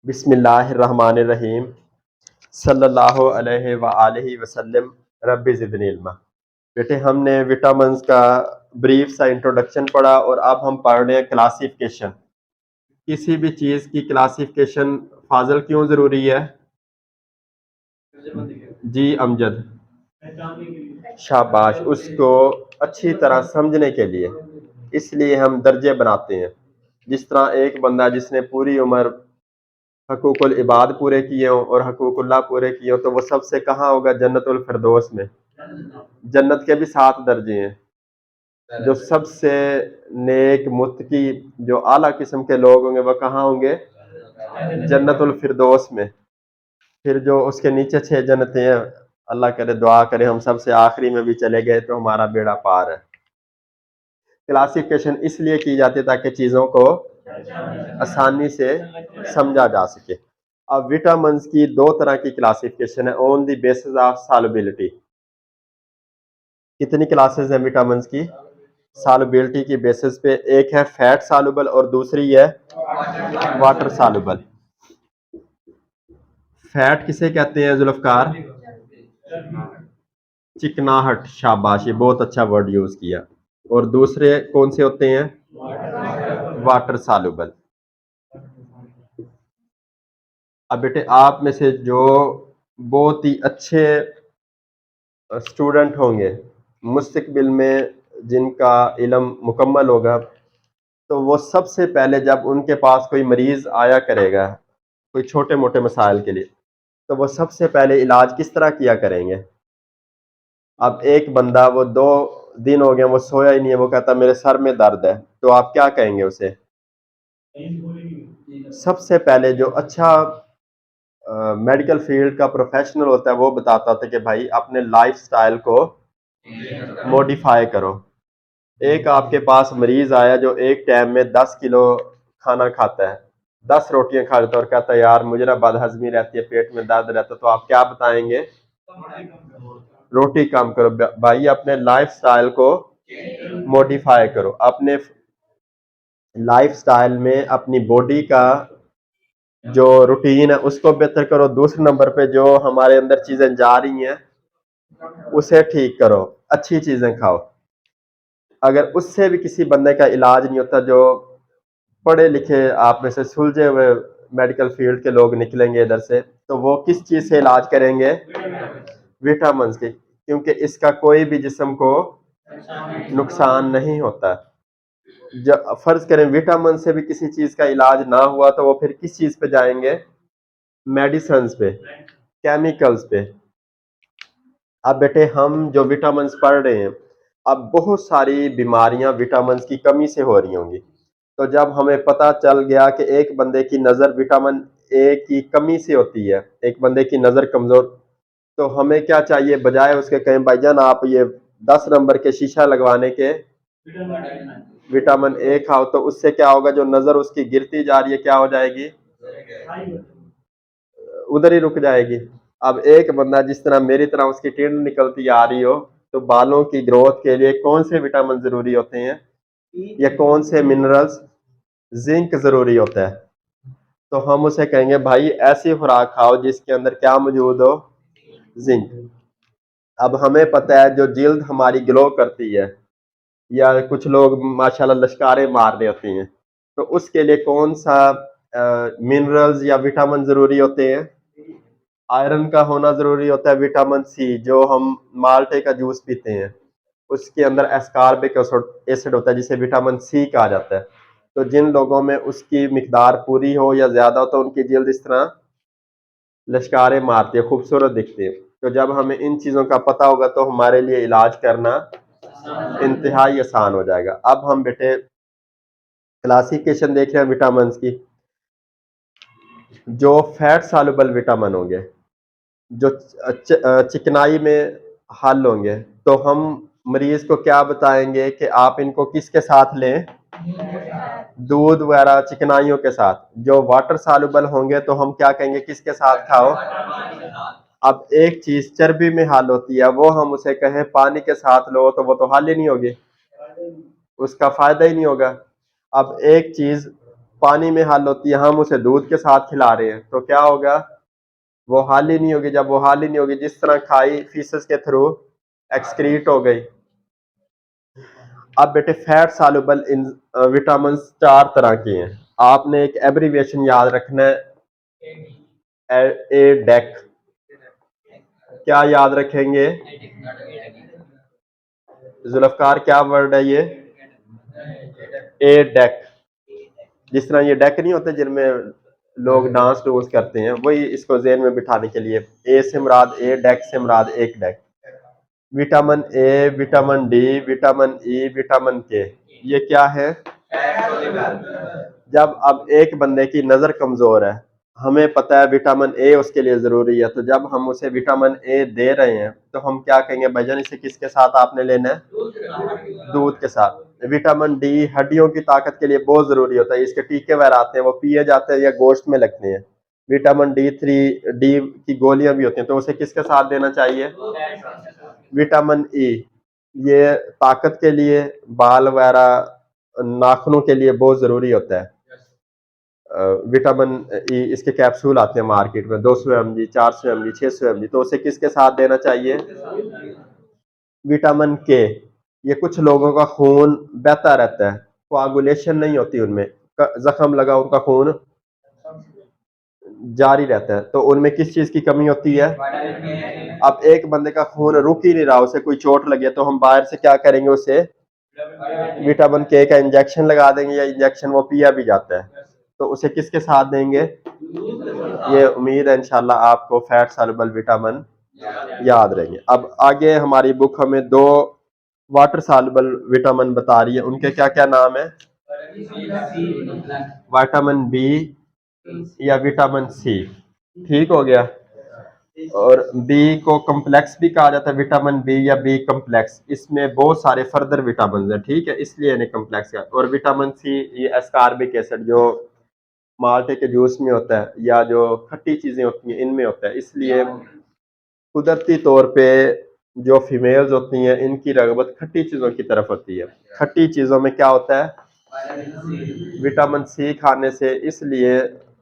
बिस्मिल्लाहिर्रहमानिर्रहीम सल्लल्लाहु अलैहि व आलिहि वसल्लम रब्बि ज़िदनी इल्मा। बेटे हमने विटामिन्स का ब्रीफ सा इंट्रोडक्शन पढ़ा और अब हम पढ़ रहे हैं क्लासिफिकेशन। किसी भी चीज़ की क्लासिफिकेशन फाजल क्यों ज़रूरी है? जी अमजद, शाबाश, उसको अच्छी तरह समझने के लिए। इसलिए हम दर्जे बनाते हैं। जिस तरह एक बंदा जिसने पूरी उम्र हकूकुल इबाद पूरे किए हों और हकूकुल्लाह पूरे किए हों तो वो सबसे कहाँ होगा? जन्नतुल फिरदौस में। जन्नत के भी 7 दर्जे हैं। जो सबसे नेक मुत्तकी जो आला किस्म के लोग होंगे वह कहाँ होंगे? जन्नतुल फिरदौस में। फिर जो उसके नीचे 6 जन्नतें हैं, अल्लाह करे दुआ करे हम सबसे आखिरी में भी चले गए तो हमारा बेड़ा पार है। क्लासिफिकेशन इसलिए की जाती है ताकि चीज़ों को आसानी से समझा जा सके। अब विटामिन्स की 2 तरह की क्लासिफिकेशन है on the basis of solubility. कितनी क्लासेस हैं विटामिन्स की? सॉल्युबिलिटी की बेसिस पे। एक है फैट सॉल्युबल और दूसरी है वाटर सॉल्युबल। फैट किसे कहते हैं जुल्फकार? चिकनाहट, शाबाश, ये बहुत अच्छा वर्ड यूज किया। और दूसरे कौन से होते हैं? Water soluble. अब बेटे आप में से जो बहुत ही अच्छे स्टूडेंट होंगे मुस्तकबिल में, जिनका इल्म मुकम्मल होगा, तो वो सबसे पहले जब उनके पास कोई मरीज आया करेगा कोई छोटे मोटे मसाइल के लिए, तो वो सबसे पहले इलाज किस तरह किया करेंगे? अब एक बंदा वो 2 दिन हो गए वो सोया ही नहीं है, वो कहता मेरे सर में दर्द है, तो आप क्या कहेंगे उसे? सबसे पहले जो अच्छा मेडिकल फील्ड का प्रोफेशनल होता है वो बताता था कि भाई अपने लाइफ स्टाइल को मॉडिफाई करो। एक आपके पास मरीज आया जो एक टाइम में 10 किलो खाना खाता है, 10 रोटियां खा लेता है और कहता है यार मुझे ना बदहजमी रहती है, पेट में दर्द रहता है, तो आप क्या बताएंगे? रोटी कम करो। भाई अपने लाइफ स्टाइल को मॉडिफाई करो, अपने लाइफ स्टाइल में अपनी बॉडी का जो रूटीन है उसको बेहतर करो। दूसरे नंबर पे जो हमारे अंदर चीजें जा रही हैं उसे ठीक करो, अच्छी चीजें खाओ। अगर उससे भी किसी बंदे का इलाज नहीं होता, जो पढ़े लिखे आप में से सुलझे हुए मेडिकल फील्ड के लोग निकलेंगे इधर से, तो वो किस चीज से इलाज करेंगे? विटामिन के, क्योंकि इसका कोई भी जिस्म को नुकसान नहीं होता। जब फर्ज करें विटामिन से भी किसी चीज का इलाज ना हुआ तो वो फिर किस चीज पे जाएंगे? मेडिसिन पे, केमिकल्स पे। अब बेटे हम जो विटामिन पढ़ रहे हैं, अब बहुत सारी बीमारियां विटामिन की कमी से हो रही होंगी। तो जब हमें पता चल गया कि एक बंदे की नज़र विटामिन ए की कमी से होती है, एक बंदे की नज़र कमज़ोर, तो हमें क्या चाहिए? बजाय उसके कहें भाईजान आप ये 10 नंबर के शीशा लगवाने के विटामिन ए खाओ, तो उससे क्या होगा? जो नज़र उसकी गिरती जा रही है क्या हो जाएगी? उधर ही रुक जाएगी। अब एक बंदा जिस तरह मेरी तरह उसकी टींड निकलती आ रही हो, तो बालों की ग्रोथ के लिए कौन से विटामिन जरूरी होते हैं या कौन से मिनरल्स? जिंक जरूरी होता है। तो हम उसे कहेंगे भाई ऐसी खुराक खाओ जिसके अंदर क्या मौजूद हो? जिंक। अब हमें पता है जो जिल्द हमारी ग्लो करती है, या कुछ लोग माशाल्लाह लश्कारे मार रहे होती हैं, तो उसके लिए कौन सा मिनरल्स या विटामिन जरूरी होते हैं? आयरन का होना जरूरी होता है। विटामिन सी, जो हम माल्टे का जूस पीते हैं उसके अंदर एस्कॉर्बिक एसिड होता है जिसे विटामिन सी कहा जाता है। तो जिन लोगों में उसकी मिकदार पूरी हो या ज्यादा हो तो उनकी जल्द इस तरह लश्कारे मारती है, खूबसूरत दिखती है। तो जब हमें इन चीजों का पता होगा तो हमारे लिए इलाज करना इंतहाई आसान हो जाएगा। अब हम बेटे क्लासिफिकेशन देख रहे हैं विटामिन की। जो फैट सॉल्युबल विटामिन होंगे, जो चिकनाई में हल होंगे, तो हम मरीज को क्या बताएंगे कि आप इनको किसके साथ लें? दूध वगैरह चिकनाइयों के साथ। जो वाटर सॉल्युबल होंगे तो हम क्या कहेंगे किसके साथ खाओ? अब एक चीज चर्बी में हल होती है, वो हम उसे कहें पानी के साथ लो, तो वो तो हल ही नहीं होगी, उसका फायदा ही नहीं होगा। अब एक चीज पानी में हल होती है, हम उसे दूध के साथ खिला रहे हैं, तो क्या होगा, वो हाल ही नहीं होगी। जब वो हाल ही नहीं होगी, जिस तरह खाई फीसस के थ्रू एक्सक्रीट हो गई। अब बेटे फैट सॉल्युबल इन विटामिन 4 तरह के हैं। आपने एक एब्रीविएशन याद रखना है, ए डेक। क्या याद रखेंगे जुल्फकार, क्या वर्ड है ये, ए डेक। जिस तरह ये डेक नहीं होते जिनमें लोग डांस डूंस करते हैं, वही इसको ज़हन में बिठाने के लिए, ए से मुराद ए, डेक से मुराद एक deck. Vitamin A, vitamin D, vitamin E, vitamin के, ये क्या है। जब अब एक बंदे की नजर कमजोर है, हमें पता है विटामिन ए उसके लिए जरूरी है, तो जब हम उसे विटामिन ए दे रहे हैं तो हम क्या कहेंगे भाईजान, इसे किसके साथ आपने लेना है, दूध के साथ। विटामिन डी हड्डियों की ताकत के लिए बहुत जरूरी होता है, इसके टीके वगैरह आते हैं, वो पिए जाते हैं या गोश्त में लगते हैं। विटामिन D3, डी की गोलियां भी होती हैं, तो उसे किसके साथ देना चाहिए, विटामिन ई। ये ताकत के लिए, बाल वगैरह नाखूनों के लिए बहुत जरूरी होता है। विटामिन ई, इसके कैप्सूल आते हैं मार्केट में, 200 mg, 400 mg, 600 mg, तो उसे किसके साथ देना चाहिए, विटामिन के। ये कुछ लोगों का खून बहता रहता है, कोआगुलेशन नहीं होती उनमें, जख्म लगा उनका खून जारी रहता है, तो उनमें किस चीज की कमी होती है। अब एक बंदे का खून रुक ही नहीं रहा, उसे कोई चोट लगे, तो हम बाहर से क्या करेंगे, उसे विटामिन के का इंजेक्शन लगा देंगे, या इंजेक्शन वो पिया भी जाता है, तो उसे किसके साथ देंगे। ये उम्मीद है इंशाल्लाह आपको फैट सॉल्युबल विटामिन याद रहेंगे। अब आगे हमारी बुक हमें 2 वाटर सॉल्युबल विटामिन बता रही है, उनके क्या क्या नाम है, विटामिन बी या विटामिन सी, ठीक हो गया। और बी को कम्प्लेक्स भी कहा जाता है, विटामिन बी या बी कम्प्लेक्स, इसमें बहुत सारे फर्दर विटामिन हैं, ठीक है, इसलिए इन्हें कम्प्लेक्स का। और विटामिन सी, ये एस्कॉर्बिक एसिड जो माल्टे के जूस में होता है या जो खट्टी चीजें होती हैं इनमें होता है, इसलिए कुदरती तौर पे जो फीमेल्स होती हैं इनकी रगबत खट्टी चीजों की तरफ होती है। खट्टी चीजों में क्या होता है, विटामिन सी खाने से, इसलिए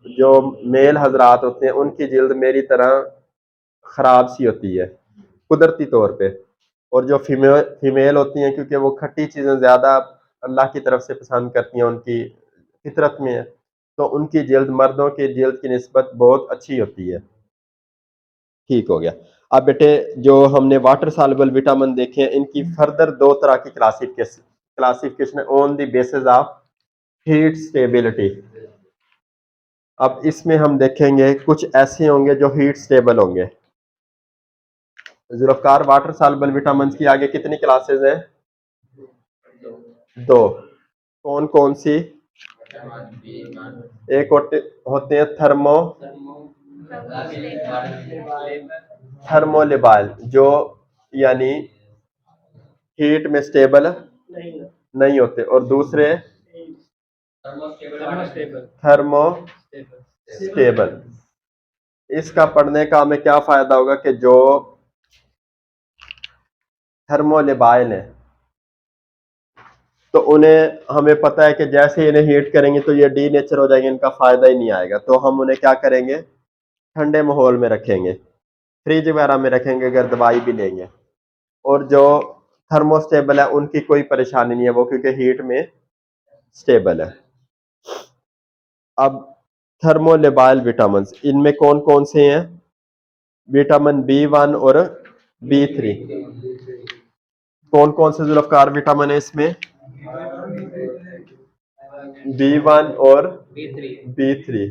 जो मेल हजरात होते हैं उनकी जिल्द मेरी तरह खराब सी होती है कुदरती तौर पे। और जो फीमेल होती हैं, क्योंकि वो खट्टी चीजें ज्यादा अल्लाह की तरफ से पसंद करती हैं, उनकी फितरत में है, तो उनकी जिल्द मर्दों की जिल्द की निस्बत बहुत अच्छी होती है, ठीक हो गया। अब बेटे जो हमने वाटर सॉल्युबल विटामिन देखे हैं, इनकी फर्दर 2 तरह की classification on the basis of heat stability. अब इसमें हम देखेंगे कुछ ऐसे होंगे जो हीट स्टेबल होंगे। जुल्फकार, वाटर सॉल्युबल विटामिन की आगे कितनी क्लासेस हैं, 2। कौन कौन सी, एक होते हैं थर्मोलिबाइल, जो यानी हीट में स्टेबल नहीं होते, और दूसरे थर्मो स्टेबल। इसका पढ़ने का हमें क्या फायदा होगा कि जो थर्मोलिबाइल है, तो उन्हें हमें पता है कि जैसे इन्हें हीट करेंगे तो ये डी नेचर हो जाएंगे, इनका फायदा ही नहीं आएगा, तो हम उन्हें क्या करेंगे, ठंडे माहौल में रखेंगे, फ्रिज वगैरह में रखेंगे अगर दवाई भी लेंगे। और जो थर्मोस्टेबल है उनकी कोई परेशानी नहीं है, वो क्योंकि हीट में स्टेबल है। अब थर्मोलिबाइल विटामिन, इनमें कौन कौन से हैं, विटामिन B1 और B3। कौन कौन से जुल्फकार विटामिन है इसमें, B1 और B3।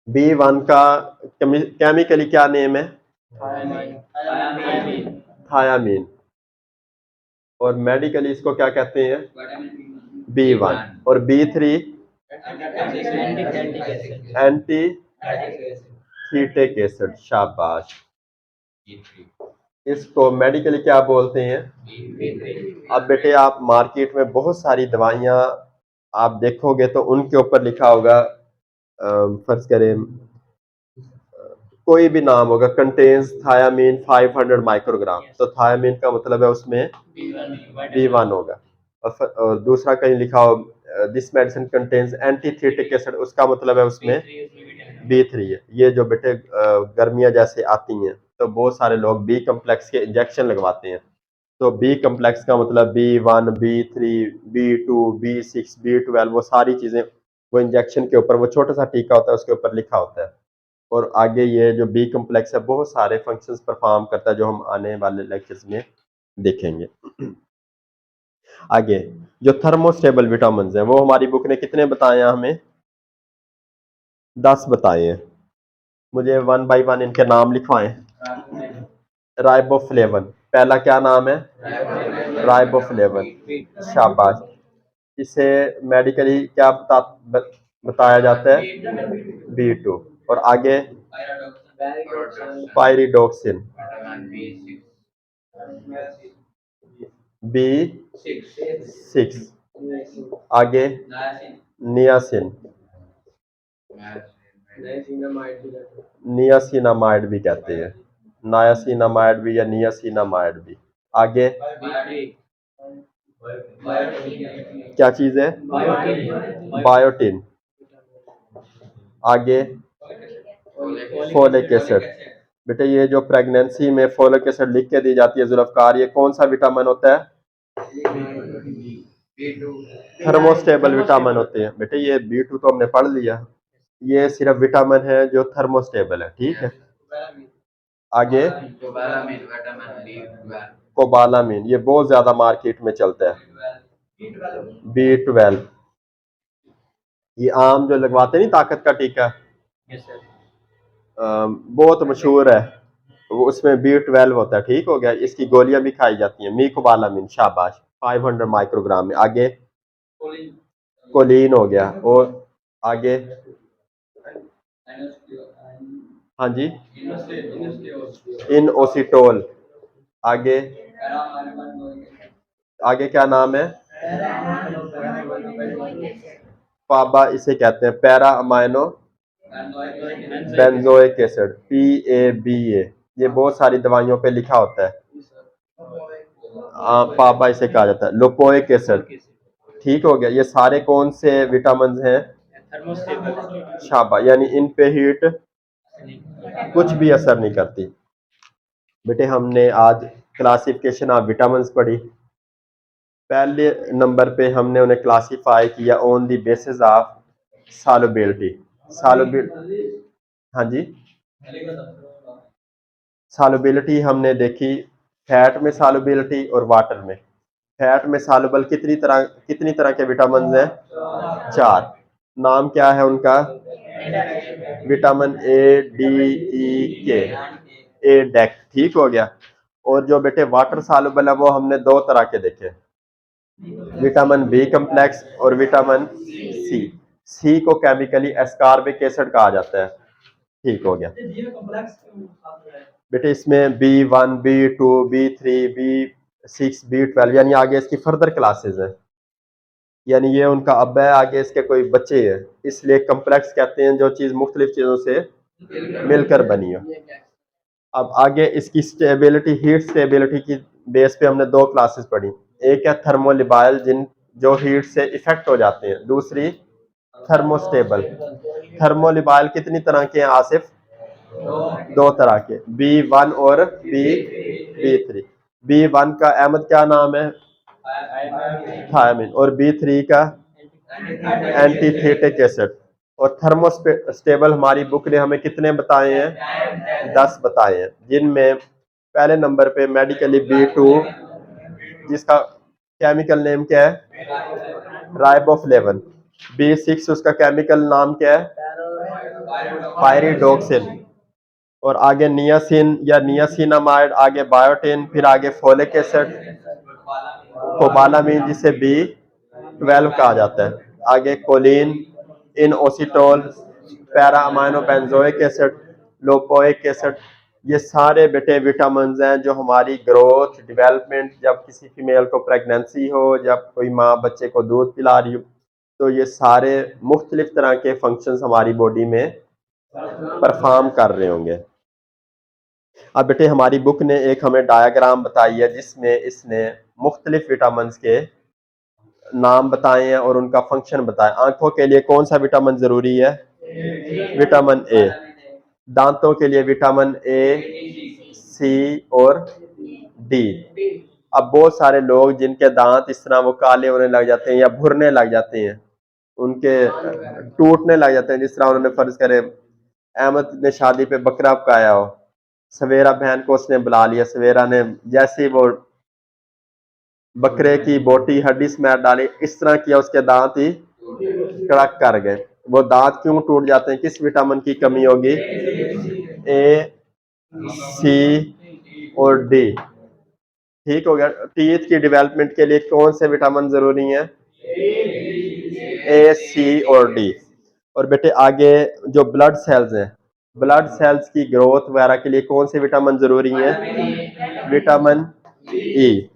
B1 का केमिकली क्या नेम है, थायामीन, और मेडिकली इसको क्या कहते हैं, B1। और B3 एंटी कीटिक एसिड, शाबाश। इसको मेडिकली क्या बोलते हैं। अब बेटे आप मार्केट में बहुत सारी दवाइयां आप देखोगे तो उनके ऊपर लिखा होगा, फर्ज करें कोई भी नाम होगा, कंटेन्स थायामीन 500 माइक्रोग्राम, तो थायामीन का मतलब है उसमें B1 होगा। और दूसरा कहीं लिखा हो दिस मेडिसिन कंटेन्स एंटीथीटिक एसिड, उसका मतलब है उसमें B3 है। ये जो बेटे गर्मियां जैसे आती हैं तो बहुत सारे लोग बी कम्प्लेक्स के इंजेक्शन लगवाते हैं। तो बी कम्प्लेक्स का मतलब B1, B3, B2, B6, B12, वो सारी चीजें वो इंजेक्शन के ऊपर, वो छोटा सा टीका होता है उसके ऊपर लिखा होता है। और आगे ये जो बी कम्प्लेक्स है बहुत सारे फंक्शंस परफॉर्म करता है जो हम आने वाले लेक्चर्स में देखेंगे। आगे जो थर्मोस्टेबल विटामिन हैं वो हमारी बुक ने कितने बताए हैं हमें? 10 बताए हैं। मुझे वन बाय वन इनके नाम लिखवाएं। राइबोफ्लेवन, पहला क्या नाम है? राइबोफ्लेवन, शाबाश। इसे मेडिकली क्या बताया जाता है? B2। और आगे पायरिडोक्सिन, B6। आगे नियासिन, नियासिनामाइड भी कहते हैं, नायासिनामाइड भी या नियासिनामाइड भी। आगे क्या चीज है? बायोटिन। आगे फोलिक एसिड। बेटे ये जो प्रेगनेंसी में फोलिक एसिड लिख के दी जाती है जुल्फकार, ये कौन सा विटामिन होता है? थर्मोस्टेबल विटामिन होते हैं। बेटे ये B2 तो हमने पढ़ लिया, ये सिर्फ विटामिन है जो थर्मोस्टेबल है, ठीक है। आगे कोबालामिन, ये बहुत ज्यादा मार्केट में चलता है। B12, ये आम जो लगवाते नहीं ताकत का टीका, बहुत मशहूर है, वो उसमें B12 होता है, ठीक हो गया। इसकी गोलियां भी खाई जाती हैं, मीकोबालामिन, शाबाश, 500 माइक्रोग्राम में। आगे कोलिन हो गया। और आगे हाँ जी इनओसिटोल। आगे आगे क्या नाम है? पाबा, इसे कहते हैं para amino benzoic acid, PABA। ये बहुत सारी दवाइयों पे लिखा होता है। पापा इसे कहा जाता है। लोपोइक एसिड, ठीक हो गया। ये सारे कौन से विटामिन हैं? शाबा, यानी इन पे हीट कुछ भी असर नहीं करती। बेटे हमने आज क्लासिफिकेशन ऑफ विटामिन पढ़ी। पहले नंबर पे हमने उन्हें क्लासिफाई किया on the basis of solubility. Solubility, हाँ जी, सॉल्युबिलिटी हमने देखी, फैट में सॉल्युबिलिटी और वाटर में। फैट में सॉल्युबल कितनी तरह के विटामिन हैं? 4। नाम क्या है उनका? Vitamin A, D, E, K, A deck, ठीक हो गया। और जो बेटे वाटर सॉल्युबल है वो हमने 2 तरह के देखे, विटामिन B कम्प्लेक्स और विटामिन सी को केमिकली एस्कॉर्बिक एसिड कहा जाता है, ठीक हो गया। बेटे इसमें B1, B2, B3, B6, B12 यानी आगे इसकी फर्दर क्लासेस है, यानी ये उनका अब है, आगे इसके कोई बच्चे हैं, इसलिए कम्प्लेक्स कहते हैं जो चीज मुख्तलिफ चीजों से मिलकर बनी हो। अब आगे इसकी स्टेबिलिटी, हीट स्टेबिलिटी की बेस पे हमने 2 क्लासेस पढ़ी। एक है थर्मोलिबाइल, जो हीट से इफेक्ट हो जाते हैं, दूसरी थर्मोस्टेबल। थर्मोलिबाइल कितनी तरह के हैं आसिफ? 2 तरह के, B1 और B3। B1 का अहमद क्या नाम है? थायमिन। और B3 का एंटीथेटिक एसिड। और थर्मोस्टेबल हमारी बुक ने हमें कितने बताए हैं? 10 बताए हैं, जिनमें पहले नंबर पे मेडिकली B2, जिसका केमिकल नेम क्या है? राइबोफ्लेवन। B6 उसका केमिकल नाम क्या है? पायरिडोक्सिन। और आगे नियासिन या नियासिनामाइड, आगे बायोटिन, फिर आगे फोलिक एसिड, कोबालामिन जिसे B12 कहा जाता है, आगे choline, inositol, para amino benzoic acid, lipoic acid. ये सारे बेटे विटामिन हैं जो हमारी ग्रोथ, डेवलपमेंट, जब किसी फीमेल को प्रेगनेंसी हो, जब कोई माँ बच्चे को दूध पिला रही हो, तो ये सारे मुख्तलिफ तरह के फंक्शंस हमारी बॉडी में परफॉर्म कर रहे होंगे। अब बेटे हमारी बुक ने एक हमें डायग्राम बताई है जिसमें इसने मुख्तलिफ विटामिन के नाम बताएं और उनका फंक्शन बताएं। आंखों के लिए कौन सा विटामिन जरूरी है? Vitamin A. दांतों के लिए विटामिन ए, सी और डी। अब बहुत सारे लोग जिनके दांत इस तरह वो काले होने लग जाते हैं या भुरने लग जाते हैं, उनके टूटने लग जाते हैं, जिस तरह उन्होंने फर्ज करे अहमद ने शादी पे बकरा पकाया हो, सवेरा बहन को उसने बुला लिया, सवेरा ने जैसे ही वो बकरे की बोटी हड्डी स्मैट डाली, इस तरह किया, उसके दांत ही कड़क कर गए। वो दांत क्यों टूट जाते हैं? किस विटामिन की कमी होगी? ए, सी और डी। ठीक हो गया। टीथ की डेवलपमेंट के लिए कौन से विटामिन जरूरी हैं? ए, सी और डी। और बेटे आगे जो ब्लड सेल्स हैं, ब्लड सेल्स की ग्रोथ वगैरह के लिए कौन से विटामिन जरूरी हैं? Vitamin E.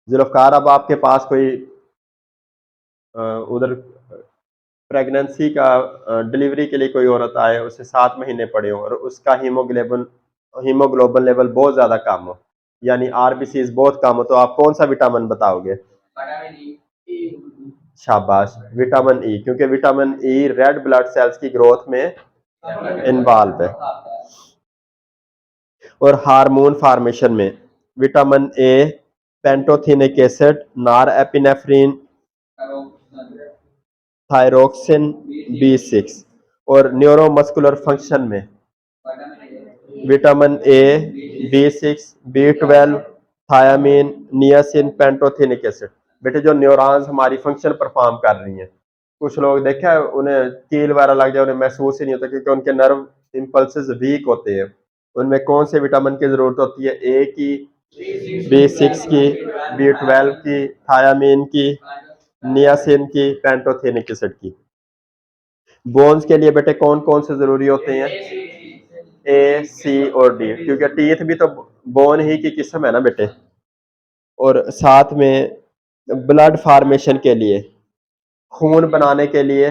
जुल्फकार, अब आपके पास कोई उधर प्रेगनेंसी का डिलीवरी के लिए कोई औरत आए, उसे 7 महीने पड़े हो और उसका हीमोग्लोबिन लेवल बहुत ज्यादा कम हो, यानी आरबीसीज बहुत कम हो, तो आप कौन सा विटामिन बताओगे? शाबाश, विटामिन ई, क्योंकि vitamin E red blood cells की ग्रोथ में इन्वॉल्व है। और हार्मोन फॉर्मेशन में vitamin A, pantothenic acid, norepinephrine, thyroxine, B6। और न्यूरोमस्कुलर फंक्शन में vitamin A, B6, B12, thiamine, niacin, pantothenic acid. बेटे जो न्यूरॉन्स हमारी फंक्शन परफॉर्म कर रही हैं, कुछ लोग देखा है उन्हें कील वगैरह लग जाए, उन्हें महसूस ही नहीं होता, क्योंकि उनके नर्व इंपल्सेस वीक होते हैं। उनमें कौन से विटामिन की जरूरत होती है? ए की, B6 की, B12 की, थायामीन की, नियासिन की, पेंटोथेनिक एसिड की। बोन्स के लिए बेटे कौन कौन से जरूरी होते हैं? ए, सी और डी, क्योंकि टीथ भी तो बोन ही की किस्म है ना बेटे। और साथ में ब्लड फॉर्मेशन के लिए, खून बनाने के लिए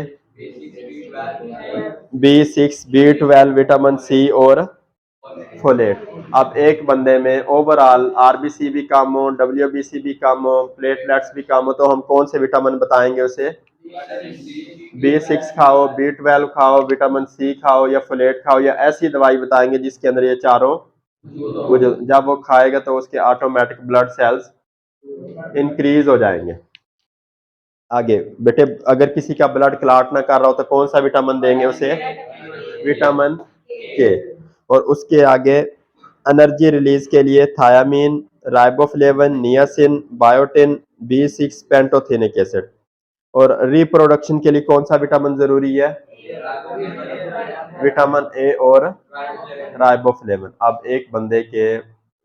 B6, B12, विटामिन सी और फोलेट। अब एक बंदे में ओवरऑल आरबीसी भी कम हो, डब्ल्यूबीसी भी कम हो, प्लेटलेट्स भी कम हो, तो हम कौन से विटामिन बताएंगे उसे? B6 खाओ, B12 खाओ, विटामिन सी खाओ या फोलेट खाओ, या ऐसी दवाई बताएंगे जिसके अंदर ये चारों जब वो खाएगा तो उसके ऑटोमेटिक ब्लड सेल्स इंक्रीज हो जाएंगे। आगे बेटे अगर किसी का ब्लड क्लॉट ना कर रहा हो तो कौन सा विटामिन देंगे उसे? विटामिन के। और उसके आगे एनर्जी रिलीज के लिए thiamine, riboflavin, niacin, biotin, B6, pantothenic acid. और रिप्रोडक्शन के लिए कौन सा विटामिन जरूरी है? विटामिन ए और राइबोफ्लेविन। अब एक बंदे के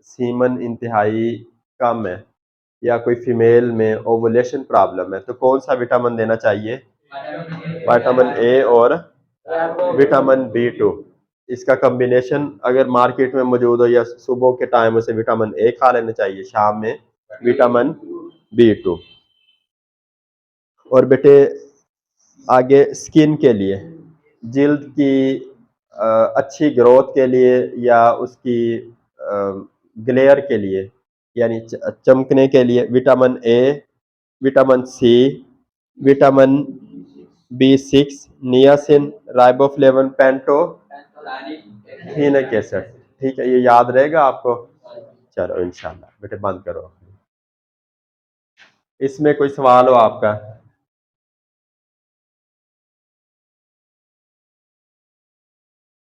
सीमन इंतहाई कम है या कोई फीमेल में ओवुलेशन प्रॉब्लम है, तो कौन सा विटामिन देना चाहिए? विटामिन ए और विटामिन B2। इसका कॉम्बिनेशन अगर मार्केट में मौजूद हो या सुबह के टाइम उसे विटामिन ए खा लेना चाहिए, शाम में विटामिन B2। और बेटे आगे स्किन के लिए, जिल्द की अच्छी ग्रोथ के लिए या उसकी ग्लेयर के लिए, यानी चमकने के लिए vitamin A, vitamin C, vitamin B6, niacin, riboflavin, pantothenic acid. ठीक है, ये याद रहेगा आपको। चलो इंशाल्लाह बेटे बंद करो। इसमें कोई सवाल हो आपका?